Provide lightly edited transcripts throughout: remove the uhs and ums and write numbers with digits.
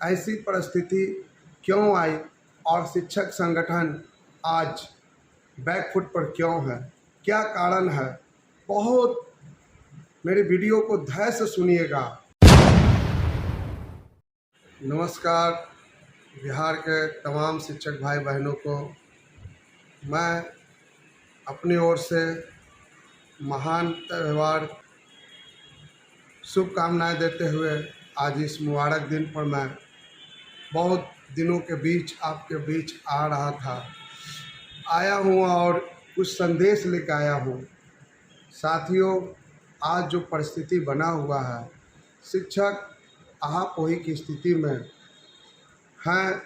ऐसी परिस्थिति क्यों आई और शिक्षक संगठन आज बैकफुट पर क्यों है, क्या कारण है? बहुत मेरे वीडियो को धैर्य से सुनिएगा। नमस्कार बिहार के तमाम शिक्षक भाई बहनों को मैं अपनी ओर से महान त्यौहार शुभकामनाएं देते हुए आज इस मुबारक दिन पर मैं बहुत दिनों के बीच आपके बीच आया हूँ और कुछ संदेश लेकर आया हूँ। साथियों, आज जो परिस्थिति बना हुआ है, शिक्षक आहापोही की स्थिति में हैं,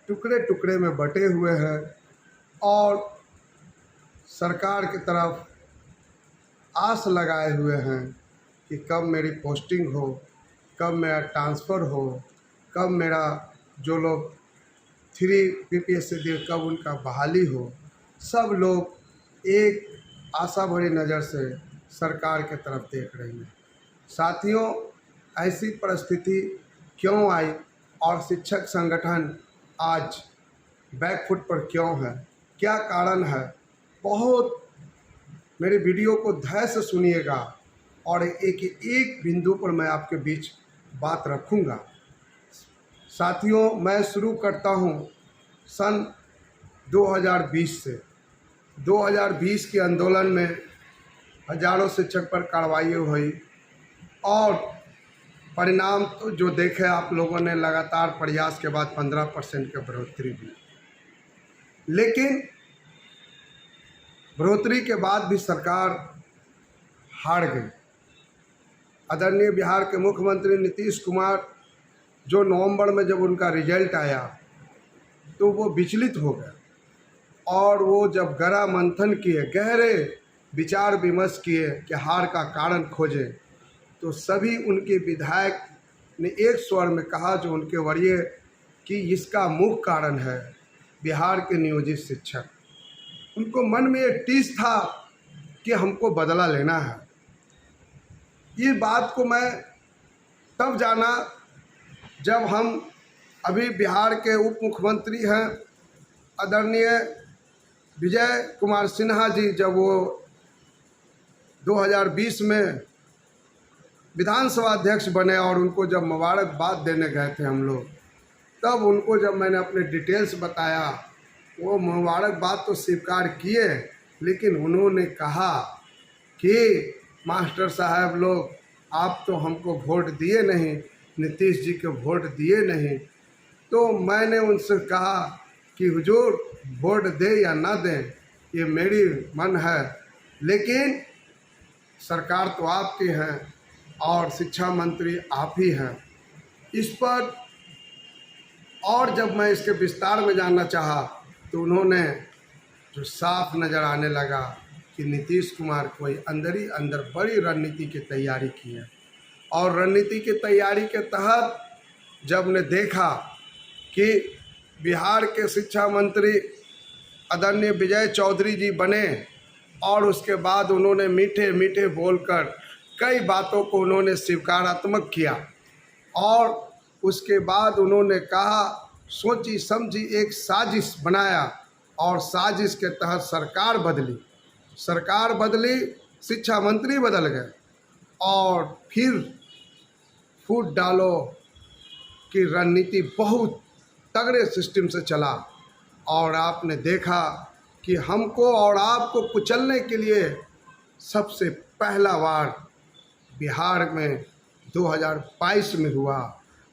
टुकड़े टुकड़े में बटे हुए हैं और सरकार की तरफ आस लगाए हुए हैं कि कब मेरी पोस्टिंग हो, कब मेरा ट्रांसफ़र हो, कब मेरा जो लोग 3 PPSC दिए कब उनका बहाली हो। सब लोग एक आशा भरी नज़र से सरकार की तरफ देख रही हैं। साथियों, ऐसी परिस्थिति क्यों आई और शिक्षक संगठन आज बैकफुट पर क्यों है, क्या कारण है? बहुत मेरे वीडियो को धैर्य से सुनिएगा और एक एक बिंदु पर मैं आपके बीच बात रखूंगा। साथियों, मैं शुरू करता हूं सन 2020 से। 2020 के आंदोलन में हजारों शिक्षक पर कार्रवाई हुई और परिणाम तो जो देखे आप लोगों ने, लगातार प्रयास के बाद 15% की बढ़ोतरी भी। लेकिन बढ़ोतरी के बाद भी सरकार हार गई। आदरणीय बिहार के मुख्यमंत्री नीतीश कुमार, जो नवंबर में जब उनका रिजल्ट आया तो वो विचलित हो गए और वो जब गहरा मंथन किए, गहरे विचार विमर्श किए कि हार का कारण खोजें, तो सभी उनके विधायक ने एक स्वर में कहा, जो उनके वरीय, कि इसका मुख्य कारण है बिहार के नियोजित शिक्षक। उनको मन में एक टीस था कि हमको बदला लेना है। ये बात को मैं तब जाना जब हम अभी बिहार के उप मुख्यमंत्री हैं आदरणीय विजय कुमार सिन्हा जी, जब वो 2020 में विधानसभा अध्यक्ष बने और उनको जब मुबारकबाद देने गए थे हम लोग, तब उनको जब मैंने अपने डिटेल्स बताया, वो मुबारकबाद तो स्वीकार किए, लेकिन उन्होंने कहा कि मास्टर साहब लोग, आप तो हमको वोट दिए नहीं, नीतीश जी को वोट दिए नहीं। तो मैंने उनसे कहा कि हुजूर, वोट दे या ना दें ये मेरी मन है, लेकिन सरकार तो आपकी है और शिक्षा मंत्री आप ही हैं। इस पर और जब मैं इसके विस्तार में जानना चाहा तो उन्होंने जो साफ नज़र आने लगा कि नीतीश कुमार कोई अंदर ही अंदर बड़ी रणनीति की तैयारी की है। और रणनीति की तैयारी के तहत जब ने देखा कि बिहार के शिक्षा मंत्री आदरणीय विजय चौधरी जी बने और उसके बाद उन्होंने मीठे मीठे बोलकर कई बातों को उन्होंने स्वीकारात्मक किया और उसके बाद उन्होंने कहा, सोची समझी एक साजिश बनाया और साजिश के तहत सरकार बदली, शिक्षा मंत्री बदल गए और फिर फूट डालो की रणनीति बहुत तगड़े सिस्टम से चला। और आपने देखा कि हमको और आपको कुचलने के लिए सबसे पहला बार बिहार में 2022 में हुआ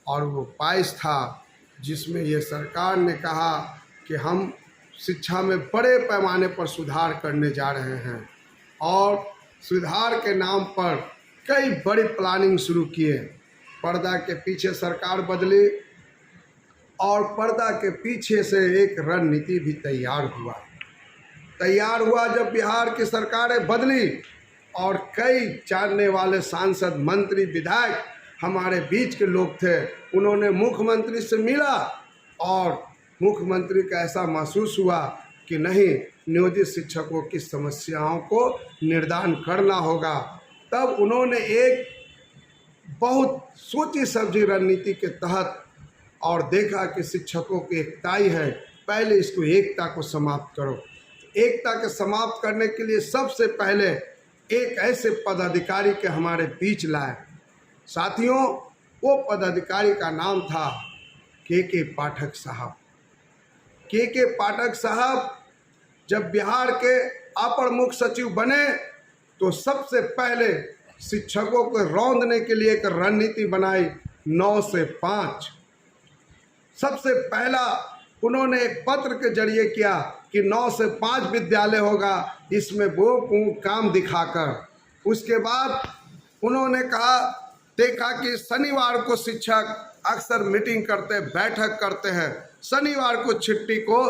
और वो 22 था जिसमें ये सरकार ने कहा कि हम शिक्षा में बड़े पैमाने पर सुधार करने जा रहे हैं और सुधार के नाम पर कई बड़ी प्लानिंग शुरू किए। पर्दा के पीछे सरकार बदली और पर्दा के पीछे से एक रणनीति भी तैयार हुआ। जब बिहार की सरकारें बदली और कई जानने वाले सांसद, मंत्री, विधायक हमारे बीच के लोग थे, उन्होंने मुख्यमंत्री से मिला और मुख्यमंत्री का ऐसा महसूस हुआ कि नहीं, नियोजित शिक्षकों की समस्याओं को निर्धारण करना होगा। तब उन्होंने एक बहुत सोची समझी रणनीति के तहत और देखा कि शिक्षकों की एकताई है, पहले इसको एकता को समाप्त करो। एकता के समाप्त करने के लिए सबसे पहले एक ऐसे पदाधिकारी के हमारे बीच लाए। साथियों, वो पदाधिकारी का नाम था के पाठक साहब। के पाठक साहब जब बिहार के अपर मुख्य सचिव बने तो सबसे पहले शिक्षकों को रौंदने के लिए एक रणनीति बनाई 9 से 5। सबसे पहला उन्होंने एक पत्र के जरिए किया कि 9 से 5 विद्यालय होगा, इसमें वो काम दिखाकर। उसके बाद उन्होंने देखा कि शनिवार को शिक्षक अक्सर मीटिंग करते, बैठक करते हैं, शनिवार को छुट्टी को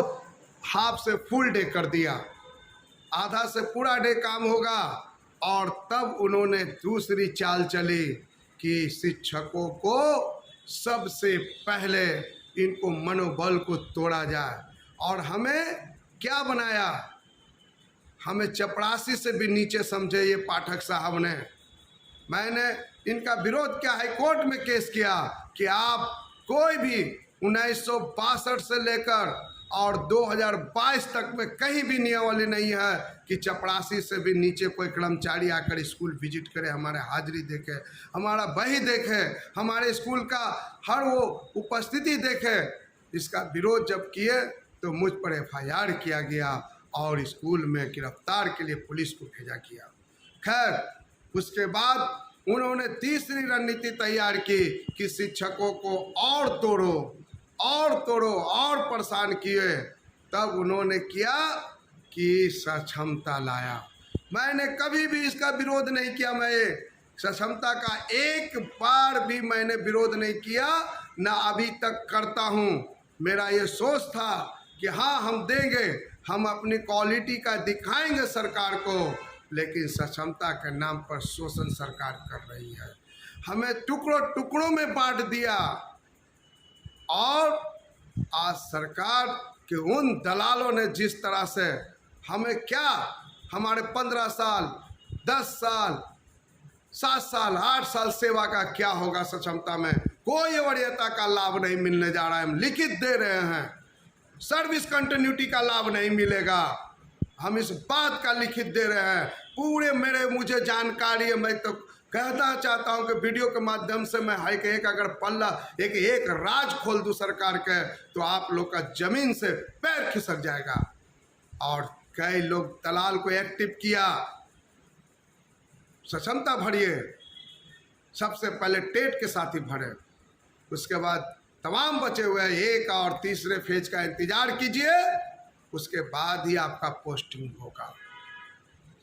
हाफ से फुल डे कर दिया, आधा से पूरा डे काम होगा। और तब उन्होंने दूसरी चाल चली कि शिक्षकों को सबसे पहले इनको मनोबल को तोड़ा जाए। और हमें क्या बनाया, हमें चपरासी से भी नीचे समझे ये पाठक साहब ने। मैंने इनका विरोध किया, हाई कोर्ट में केस किया कि आप कोई भी 1962 से लेकर और 2022 तक में कहीं भी नियमावली नहीं है कि चपरासी से भी नीचे कोई कर्मचारी आकर स्कूल विजिट करे, हमारे हाजिरी देखे, हमारा बही देखे, हमारे स्कूल का हर वो उपस्थिति देखे। इसका विरोध जब किए तो मुझ पर FIR किया गया और स्कूल में गिरफ्तार के लिए पुलिस को भेजा गया। खैर, उसके बाद उन्होंने तीसरी रणनीति तैयार की कि शिक्षकों को और तोड़ो और परेशान किए। तब उन्होंने किया कि सक्षमता लाया। मैंने कभी भी इसका विरोध नहीं किया, मैं सक्षमता का एक बार भी मैंने विरोध नहीं किया, ना अभी तक करता हूँ। मेरा ये सोच था कि हाँ, हम देंगे, हम अपनी क्वालिटी का दिखाएंगे सरकार को, लेकिन सक्षमता के नाम पर शोषण सरकार कर रही है। हमें टुकड़ों टुकड़ों में बांट दिया और आज सरकार के उन दलालों ने जिस तरह से हमें क्या, हमारे 15 साल, 10 साल, 7 साल, 8 साल सेवा का क्या होगा सक्षमता में, कोई वरीयता का लाभ नहीं मिलने जा रहा है। हम लिखित दे रहे हैं, सर्विस कंटिन्यूटी का लाभ नहीं मिलेगा, हम इस बात का लिखित दे रहे हैं। पूरे मुझे जानकारी है, मैं तो कहना चाहता हूं कि वीडियो के माध्यम से मैं एक अगर पल्ला एक राज खोल दूं सरकार के, तो आप लोग का जमीन से पैर खिसक जाएगा। और कई लोग दलाल को एक्टिव किया, सक्षमता भरिए, सबसे पहले टेट के साथ ही भरे, उसके बाद तमाम बचे हुए 1 और तीसरे फेज का इंतजार कीजिए, उसके बाद ही आपका पोस्टिंग होगा।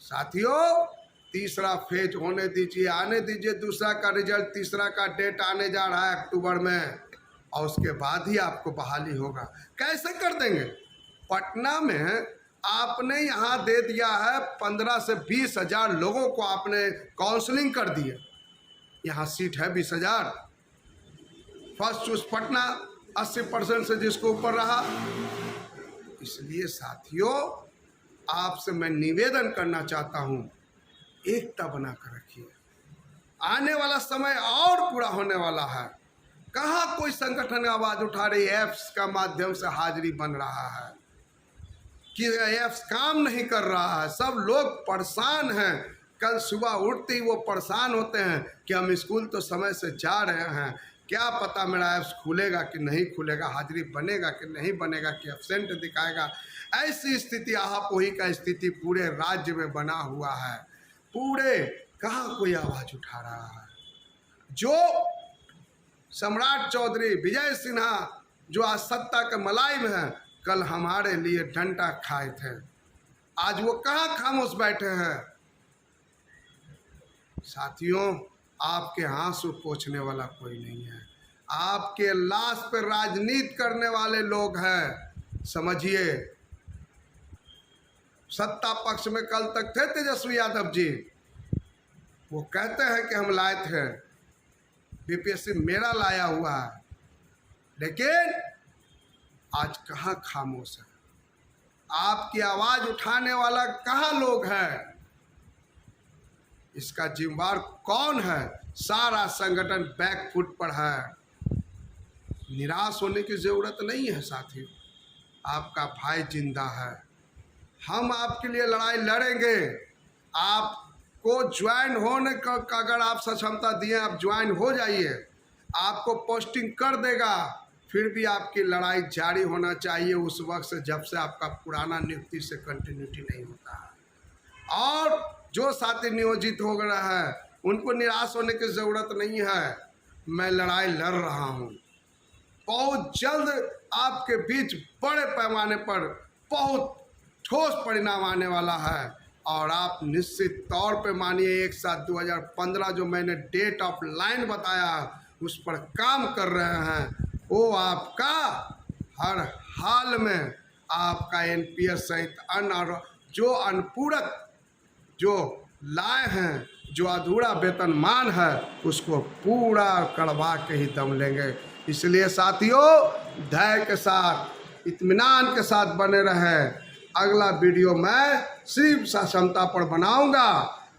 साथियों, तीसरा फेज होने दीजिए, आने दीजिए, दूसरा का रिजल्ट, तीसरा का डेट आने जा रहा है अक्टूबर में, और उसके बाद ही आपको बहाली होगा। कैसे कर देंगे? पटना में आपने यहाँ दे दिया है 15 से 20 हज़ार लोगों को आपने काउंसलिंग कर दिए, यहाँ सीट है 20,000। फर्स्ट चूज पटना 80% से जिसको ऊपर रहा। इसलिए साथियों, आपसे मैं निवेदन करना चाहता हूँ, एकता बना कर रखिए। आने वाला समय और पूरा होने वाला है। कहाँ कोई संगठन आवाज़ उठा रही है, ऐप्स का माध्यम से हाजिरी बन रहा है कि ऐप्स काम नहीं कर रहा है, सब लोग परेशान हैं। कल सुबह उठते ही वो परेशान होते हैं कि हम स्कूल तो समय से जा रहे हैं, क्या पता मेरा ऐप्स खुलेगा कि नहीं खुलेगा, हाजिरी बनेगा कि नहीं बनेगा, कि एब्सेंट दिखाएगा। ऐसी स्थिति, आहापोही का स्थिति पूरे राज्य में बना हुआ है। पूरे कहाँ कोई आवाज़ उठा रहा है? जो सम्राट चौधरी, विजय सिन्हा, जो आज सत्ता के मलाई में है, कल हमारे लिए डंडा खाए थे, आज वो कहाँ खामोश बैठे हैं? साथियों, आपके आंसू पोंछने वाला कोई नहीं है, आपके लाश पर राजनीति करने वाले लोग हैं। समझिए, सत्ता पक्ष में कल तक थे तेजस्वी यादव जी, वो कहते हैं कि हम लाए थे, बीपीएससी मेरा लाया हुआ है, लेकिन आज कहाँ खामोश है? आपकी आवाज़ उठाने वाला कहाँ लोग हैं? इसका जिम्मेदार कौन है? सारा संगठन बैक फुट पर है। निराश होने की ज़रूरत नहीं है साथियों। आपका भाई जिंदा है, हम आपके लिए लड़ाई लड़ेंगे। आपको ज्वाइन होने का अगर आप सक्षमता दिए, आप ज्वाइन हो जाइए, आपको पोस्टिंग कर देगा। फिर भी आपकी लड़ाई जारी होना चाहिए उस वक्त से जब से आपका पुराना नियुक्ति से कंटिन्यूटी नहीं होता है। और जो साथी नियोजित हो गया है उनको निराश होने की ज़रूरत नहीं है। मैं लड़ाई लड़ रहा हूँ, बहुत जल्द आपके बीच बड़े पैमाने पर बहुत ठोस परिणाम आने वाला है। और आप निश्चित तौर पे मानिए 1/7/2015 जो मैंने डेट ऑफ लाइन बताया उस पर काम कर रहे हैं। वो आपका हर हाल में आपका एनपीएस सहित अन्य जो अनुपूरक जो लाए हैं, जो अधूरा वेतनमान है, उसको पूरा करवा के ही दम लेंगे। इसलिए साथियों धैर्य के साथ, इत्मीनान के साथ बने रहें। अगला वीडियो मैं सिर्फ सक्षमता पर बनाऊंगा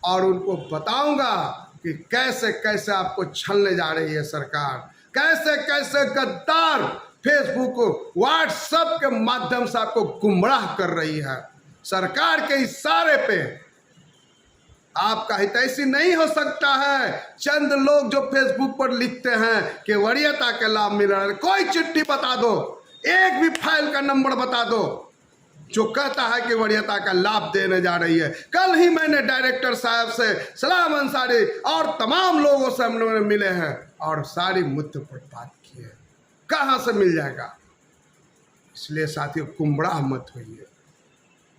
और उनको बताऊंगा कि कैसे कैसे आपको छलने जा रही है सरकार, कैसे कैसे गद्दार फेसबुक व्हाट्सएप के माध्यम से आपको गुमराह कर रही है। सरकार के इशारे पे आपका हितैषी नहीं हो सकता है। चंद लोग जो फेसबुक पर लिखते हैं कि वरीयता के लाभ मिल रहा है, कोई चिट्ठी बता दो, एक भी फाइल का नंबर बता दो जो कहता है कि वरीयता का लाभ देने जा रही है। कल ही मैंने डायरेक्टर साहब से, सलाम अंसारी और तमाम लोगों से हम लोगों ने मिले हैं और सारी मुद्दे पर बात की है। कहाँ से मिल जाएगा? इसलिए साथियों गुमराह मत होइए,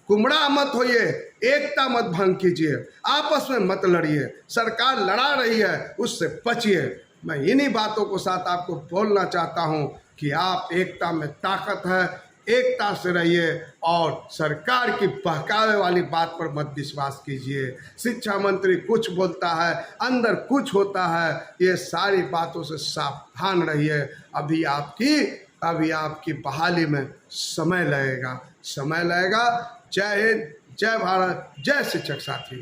गुमराह मत होइए, एकता मत भंग कीजिए, आपस में मत लड़िए। सरकार लड़ा रही है उससे बचिए। मैं इन्हीं बातों को साथ आपको बोलना चाहता हूं कि आप एकता में ताकत है, एकता से रहिए और सरकार की बहकावे वाली बात पर मत विश्वास कीजिए। शिक्षा मंत्री कुछ बोलता है, अंदर कुछ होता है, ये सारी बातों से सावधान रहिए। अभी आपकी बहाली में समय लगेगा। जय हिंद, जय भारत, जय शिक्षक साथी।